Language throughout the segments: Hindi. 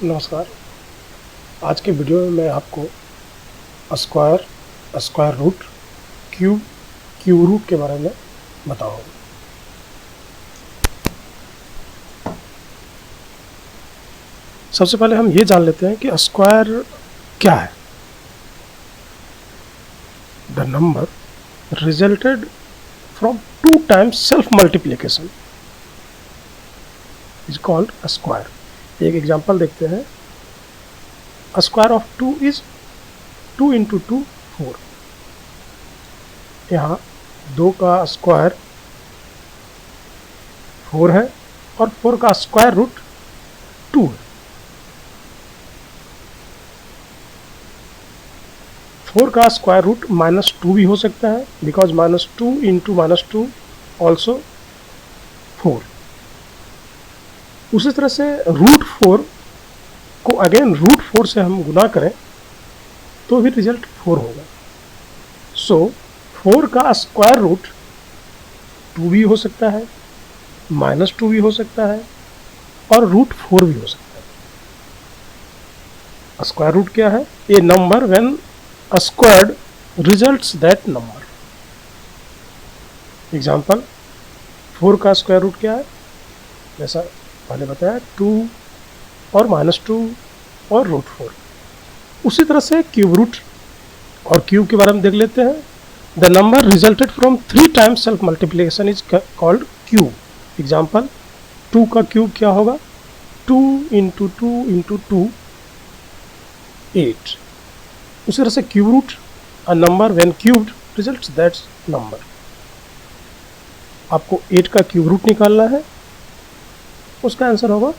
नमस्कार। आज के वीडियो में मैं आपको square, square root, cube, cube root के बारे में बताऊंगा। सबसे पहले हम ये जान लेते हैं कि स्क्वायर क्या है। The number resulted from 2 times self multiplication is called square. एक एग्जांपल देखते हैं। Square of 2 is 2 into 2 4। यहाँ 2 का स्क्वायर 4 है और 4 का स्क्वायर रूट 2 है। 4 का स्क्वायर रूट -2 भी हो सकता है, बिकॉज -2 into -2 ऑल्सो 4। उसी तरह से रूट 4 को अगेन रूट 4 से हम गुना करें तो भी रिजल्ट 4 होगा। सो 4 का स्क्वायर रूट 2 भी हो सकता है, -2 भी हो सकता है और रूट 4 भी हो सकता है। स्क्वायर रूट क्या है? A number when squared results that number. Example, 4 का स्क्वायर रूट क्या है? जैसा पहले बताया, 2 और -2 और रूट 4। उसी तरह से क्यूब रूट और क्यूब के बारे में देख लेते हैं। The number resulted from 3 times self multiplication is called cube. Example, 2 का क्यूब क्या होगा? 2 into 2 into 2 8। उसी तरह से cube root, a number when cubed results that's number. आपको 8 का क्यूब रूट निकालना है, उसका आंसर होगा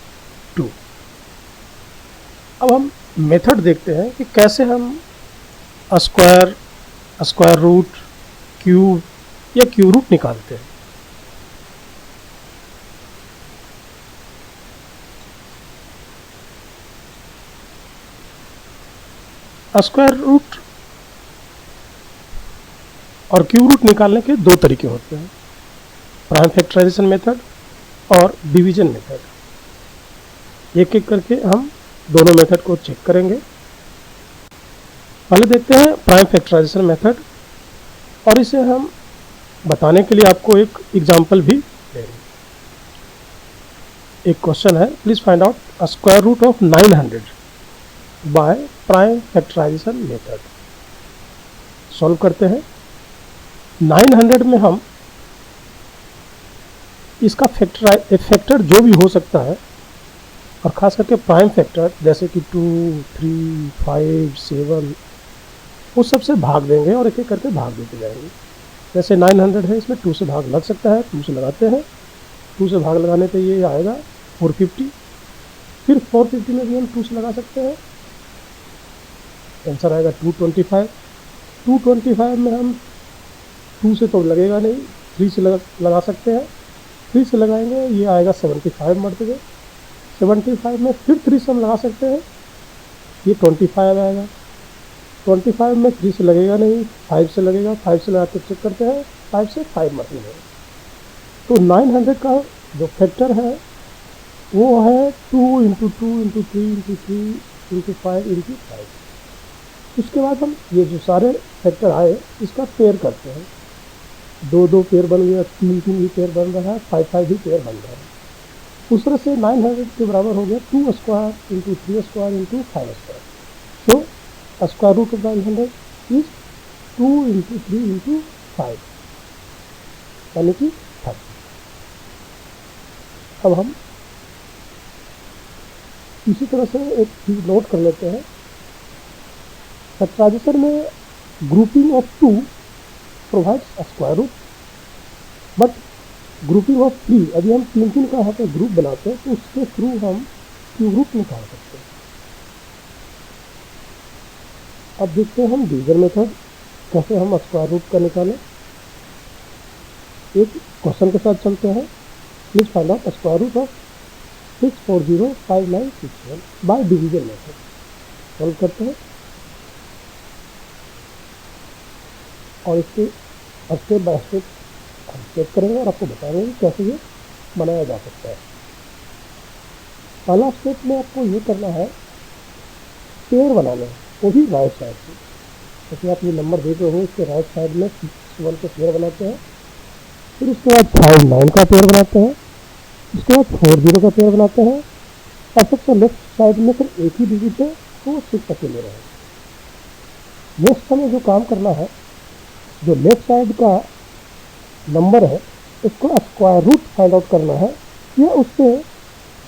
2। अब हम मेथड देखते हैं कि कैसे हम स्क्वायर, स्क्वायर रूट, क्यूब या क्यूब रूट निकालते हैं। स्क्वायर रूट और क्यूब रूट निकालने के 2 तरीके होते हैं, प्राइम फैक्टराइजेशन मेथड और डिवीजन मेथड। एक एक करके हम दोनों मेथड को चेक करेंगे। पहले देखते हैं प्राइम फैक्टराइजेशन मेथड, और इसे हम बताने के लिए आपको एक एग्जांपल भी देंगे। एक क्वेश्चन है, please find out square root of 900 by prime factorization method. Solve करते हैं। 900 में हम इसका फैक्टर जो भी हो सकता है, और ख़ास करके प्राइम फैक्टर जैसे कि 2, 3, 5, 7, उस सब से भाग देंगे और एक एक करके भाग देते जाएंगे। जैसे 900 है, इसमें 2 से भाग लग सकता है, 2 से लगाते हैं। 2 से भाग लगाने पे ये आएगा 450। फिर 450 में भी हम 2 से लगा सकते हैं, आंसर आएगा 225। 225 में हम 2 से तो लगेगा नहीं, 3 से लगा सकते हैं। 3 से लगाएंगे, ये आएगा 75 मरतबे। 75 में फिर 3 से हम लगा सकते हैं, ये 25 आएगा। 25 में 3 से लगेगा नहीं, 5 से लगेगा। 5 से लगा के चेक करते हैं, 5 से 5 मरतबे। तो 900 का जो फैक्टर है वो है 2 into 2 into 3 into 3 into 5 into 5। उसके बाद हम ये जो सारे फैक्टर आए इसका पेयर करते हैं। 2 पेयर बन गया, 3 भी पेयर बन रहा है, 5 भी पेयर बन रहा है। उस तरह से 900 के बराबर हो गया 2 square into 3 square into 5 square. So square root of 900 is 2 into 3 into 5, यानी कि 30। अब हम इसी तरह से एक चीज नोट कर लेते हैं। फैक्टराइजेशन में grouping of 2 provides square root, but grouping of 3, यदि हम 3 का यहाँ पे ग्रुप बनाते हैं तो उसके थ्रू हम क्यूब रूट निकाल सकते हैं। अब देखते हैं हम डिवीजन मेथड कैसे हम स्क्वायर रूट का निकालें। एक क्वेश्चन के साथ चलते हैं। Please find out square root of 6405961 by division method. Solve करते हैं और इसके स्टेप बाय स्टेप हम चेक करेंगे और आपको बताएंगे कैसे ये बनाया जा सकता है। पहला स्टेप में आपको ये करना है, पेयर बनाना है, वो भी राइट साइड से। जैसे आप ये नंबर देख रहे हो, इसके राइट साइड में 6 1 का पेयर बनाते हैं, फिर उसके बाद 5 9 का पेयर बनाते हैं, उसके बाद 4 0 का पेयर बनाते हैं, और सबसे लेफ्ट साइड में फिर एक ही डिजिट है तो 6 अकेले रहे। नेक्स्ट हमें जो काम करना है, जो लेफ्ट साइड का नंबर है उसको स्क्वायर रूट फाइंड आउट करना है, या उससे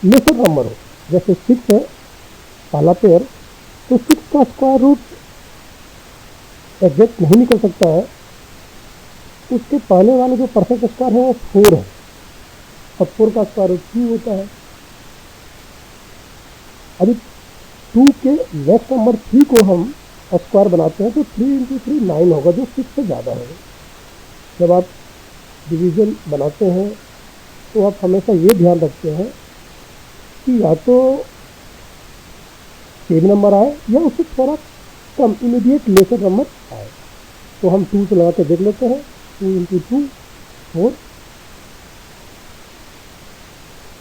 लेसर नंबर हो। जैसे 6 है पहला पेयर, तो 6 का स्क्वायर रूट एग्जैक्ट नहीं निकल सकता है, उसके पहले वाले जो परफेक्ट स्क्वायर है वो 4 है, और 4 का स्क्वायर रूट 2 होता है। अभी 2 के नेक्स्ट नंबर 3 को हम स्क्वायर बनाते हैं तो 3 × 3 9 होगा, जो 6 से ज़्यादा है। जब आप डिवीज़न बनाते हैं तो आप हमेशा ये ध्यान रखते हैं कि या तो सेम नंबर आए या उससे थोड़ा कम इमीडिएट लेसर नंबर आए। तो हम 2 से लगा के देख लेते हैं, 2 × 2 4।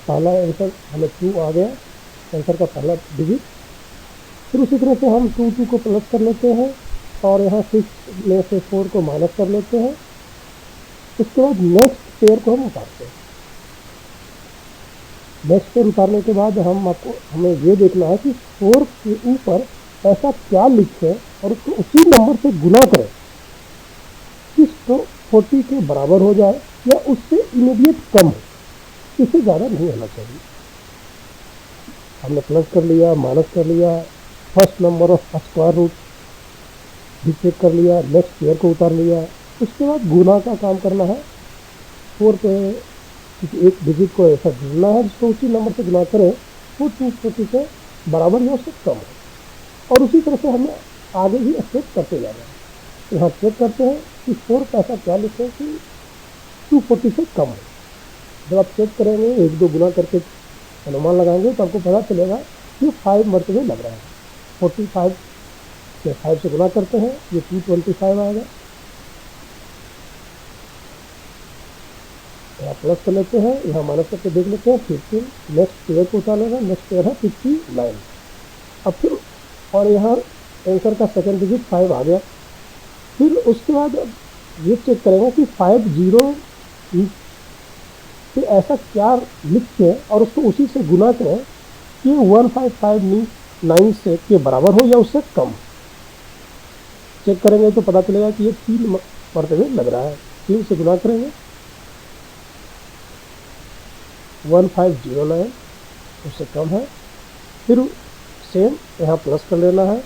पहला आंसर हमें 2 आ गया, आंसर का पहला डिजिट। फिर उसी तरह से हम 2 2 को प्लस कर लेते हैं, और यहाँ 6 में से 4 को माइनस कर लेते हैं। उसके बाद नेक्स्ट पेयर को हम उतारते हैं। नेक्स्ट पेयर उतारने के बाद हमें ये देखना है कि 4 के ऊपर ऐसा क्या लिखें और उसको उसी नंबर से गुना करें कि 40 के बराबर हो जाए या उससे इमीडिएट कम हो, इससे ज़्यादा नहीं होना चाहिए। हमने प्लस कर लिया, माइनस कर लिया, first number of square root भी चेक कर लिया, नेक्स्ट पेयर को उतार लिया। उसके बाद गुना का काम करना है। 4 पे एक डिजिट को ऐसा ढूंढना है जिसको उसी नंबर से गुना करें वो 240 से बराबर या उससे कम है, और उसी तरह से हमें आगे भी स्टेप करते जाना है। तो यहाँ चेक करते हैं कि 4 का ऐसा क्या लिखें कि 240 से कम है। जब आप चेक करेंगे, 1 2 गुना करके अनुमान लगाएंगे तो आपको पता चलेगा कि 5 मरतबे लग रहा है। 45 से 5 से गुना करते हैं, ये 225 आएगा। यहाँ प्लस कर लेते हैं, यहाँ माइनस करके देख लेते हैं 15। नेक्स्ट पेयर को उतार लेगा, नेक्स्ट पेयर है 59। अब फिर और यहाँ आंसर का सेकंड डिजिट 5 आ गया। फिर उसके बाद ये चेक करेंगे कि 5 0 से ऐसा क्या लिख के और उसको उसी से गुना करें कि 155 से के बराबर हो या उससे कम। चेक करेंगे तो पता चलेगा कि ये 3 मरतबे लग रहा है। 3 से गुना करेंगे 1509, उससे कम है। फिर सेम यहाँ प्लस कर लेना है,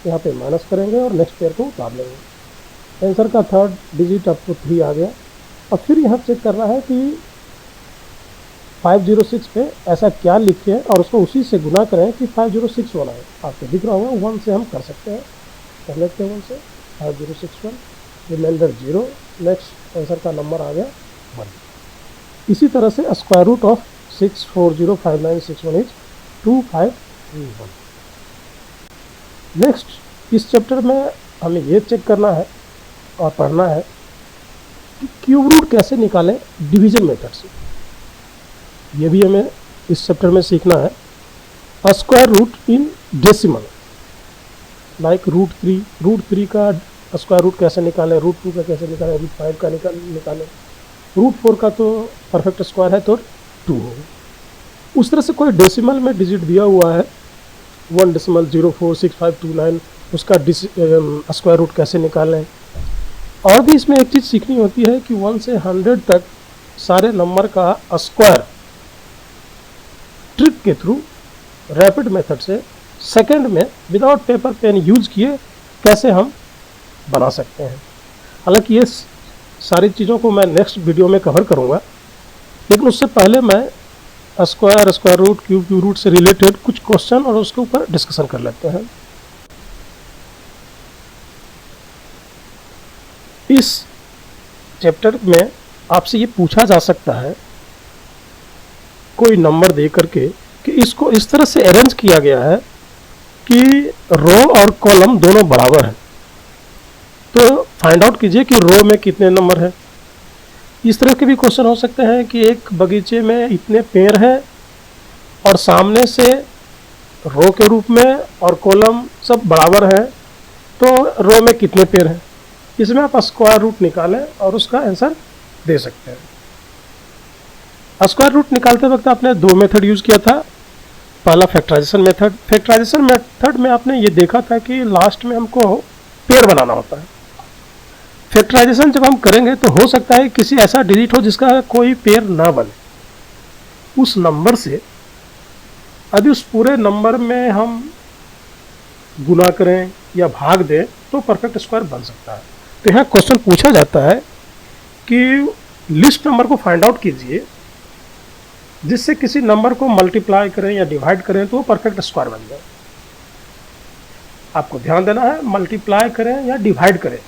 यहाँ पे माइनस करेंगे और नेक्स्ट पेयर को उतार लेंगे। आंसर का थर्ड डिजिट आपको 3 आ गया। और फिर यहाँ चेक करना है कि 506 पे ऐसा क्या लिखे और उसको उसी से गुना करें कि 5061 आए। आपको दिख रहा होगा 1 से हम कर सकते हैं, कर लेते हैं 1 से। 5061 रिमाइंडर 0, नेक्स्ट आंसर का नंबर आ गया 1। इसी तरह से square root of 6405961 is 2531। Next इस चैप्टर में हमें ये चेक करना है और पढ़ना है कि क्यूब रूट कैसे निकालें डिवीजन मेथड से। ये भी हमें इस चैप्टर में सीखना है। Square root in decimal, like root three का स्क्वायर रूट कैसे निकालें, रूट 2 का कैसे निकालें, रूट 5 का निकालें, रूट 4 का तो परफेक्ट स्क्वायर है तो 2 होगा। उस तरह से कोई डेसिमल में डिजिट दिया हुआ है 1.046529, उसका स्क्वायर रूट कैसे निकालें। और भी इसमें एक चीज़ सीखनी होती है कि 1 से 100 तक सारे नंबर का स्क्वायर ट्रिक के थ्रू रैपिड मेथड से सेकंड में विदाउट पेपर पेन यूज किए कैसे हम बना सकते हैं। हालांकि ये सारी चीज़ों को मैं नेक्स्ट वीडियो में कवर करूँगा, लेकिन उससे पहले मैं स्क्वायर रूट, क्यूब रूट से रिलेटेड कुछ क्वेश्चन और उसके ऊपर डिस्कशन कर लेते हैं। इस चैप्टर में आपसे ये पूछा जा सकता है कोई नंबर दे करके कि इसको इस तरह से अरेंज किया गया है कि रो और कॉलम दोनों बराबर हैं, तो फाइंड आउट कीजिए कि रो में कितने नंबर हैं। इस तरह के भी क्वेश्चन हो सकते हैं कि एक बगीचे में इतने पेड़ हैं और सामने से रो के रूप में और कॉलम सब बराबर है, तो रो में कितने पेयर हैं, इसमें आप स्क्वायर रूट निकालें और उसका आंसर दे सकते हैं। स्क्वायर रूट निकालते वक्त आपने दो मेथड यूज़ किया था। पहला फैक्टराइजेशन मेथड। फैक्टराइजेशन मेथड में आपने ये देखा था कि लास्ट में हमको पेयर बनाना होता है। फैक्टराइजेशन जब हम करेंगे तो हो सकता है किसी ऐसा डिजिट हो जिसका कोई पेयर ना बने, उस नंबर से यदि उस पूरे नंबर में हम गुना करें या भाग दें तो परफेक्ट स्क्वायर बन सकता है। तो यहाँ क्वेश्चन पूछा जाता है कि लिस्ट नंबर को फाइंड आउट कीजिए जिससे किसी नंबर को मल्टीप्लाई करें या डिवाइड करें तो वो परफेक्ट स्क्वायर बन जाए। आपको ध्यान देना है, मल्टीप्लाई करें या डिवाइड करें,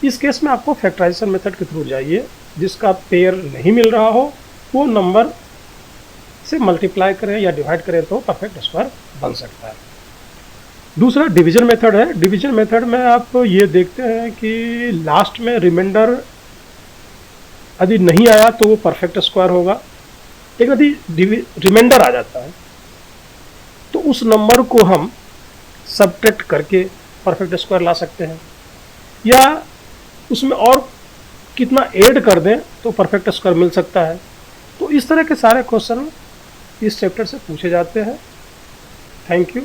इस केस में आपको फैक्टराइजेशन मेथड के थ्रू जाइए। जिसका पेयर नहीं मिल रहा हो वो नंबर से मल्टीप्लाई करें या डिवाइड करें तो परफेक्ट स्क्वायर बन सकता है। दूसरा डिवीजन मेथड है। डिवीजन मेथड में आप ये देखते हैं कि लास्ट में रिमाइंडर यदि नहीं आया तो वो परफेक्ट स्क्वायर होगा। एक यदि रिमाइंडर आ जाता है तो उस नंबर को हम सबट्रैक्ट करके परफेक्ट स्क्वायर ला सकते हैं, या उसमें और कितना ऐड कर दें तो परफेक्ट स्क्वायर मिल सकता है। तो इस तरह के सारे क्वेश्चन इस चैप्टर से पूछे जाते हैं। Thank you.